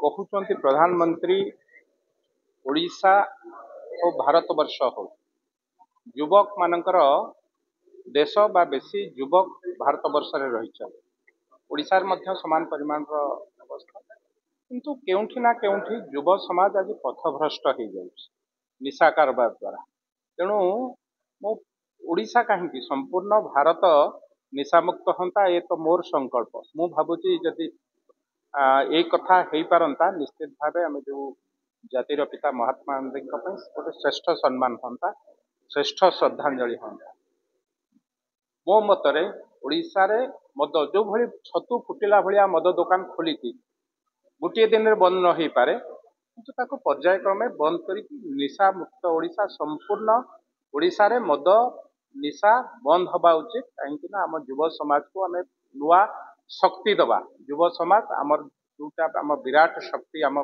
कहते प्रधानमंत्री ओडिशा और भारत वर्ष हो युवक मानकर देश बा बेसी युवक भारत वर्ष रही ओडिशार मध्य समान परिमाण अवस्था किंतु केउठी ना केउठी युव समाज आज पथभ्रष्ट हो जाए निशा कारबार द्वारा तेणु मो ओडिशा कहीं संपूर्ण भारत निशामुक्त हंता ये तो मोर संकल्प मु भावुची जदि ये कथा हो पारंता निश्चित भाव आम जो जातिर पिता महात्मा गांधी गोटे श्रेष्ठ सम्मान हाँ श्रेष्ठ श्रद्धांजलि हाँ मो मतरे ओडिशा रे मद जो भली छतु फुटिला भलिया मद दुकान खोली गोटे दिन में बंद न हो पारे किंतु ताको पर्यायक्रमे बंद कर निशा मुक्त ओडिशा संपूर्ण ओडिशा रे मद निशा बंद हवा उचित कहीं आम युव समाज को आम नुआ शक्ति दबा युव समाज आमर जोटा आम विराट शक्ति आम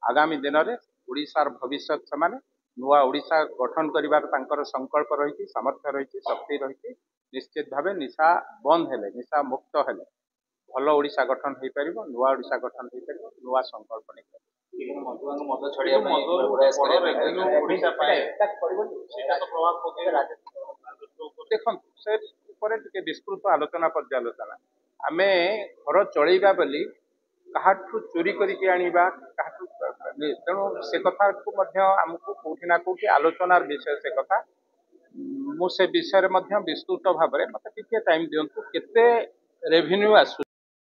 आगामी दिन में ओडिशार भविष्य से नुआ ओडिशा गठन करिवार तांकर संकल्प रही सामर्थ्य रही शक्ति रही निश्चित भाव निशा बंद हेले निशा मुक्त हेले भल ओडिशा गठन हो पार नुआ ओडिशा गठन हो पार नुआ संकल्प देखो से विस्तृत आलोचना पर्यालोचना आम घर चलैबा बोली काहाठू चोरी करके आनिबा काहाठू तेणु से कथा को आमको कोठी ना कोठी आलोचनार विषय से कथा मु से विषय में विस्तृत भाव में मत टिके टाइम दिंतु केते रेवेन्यू आसु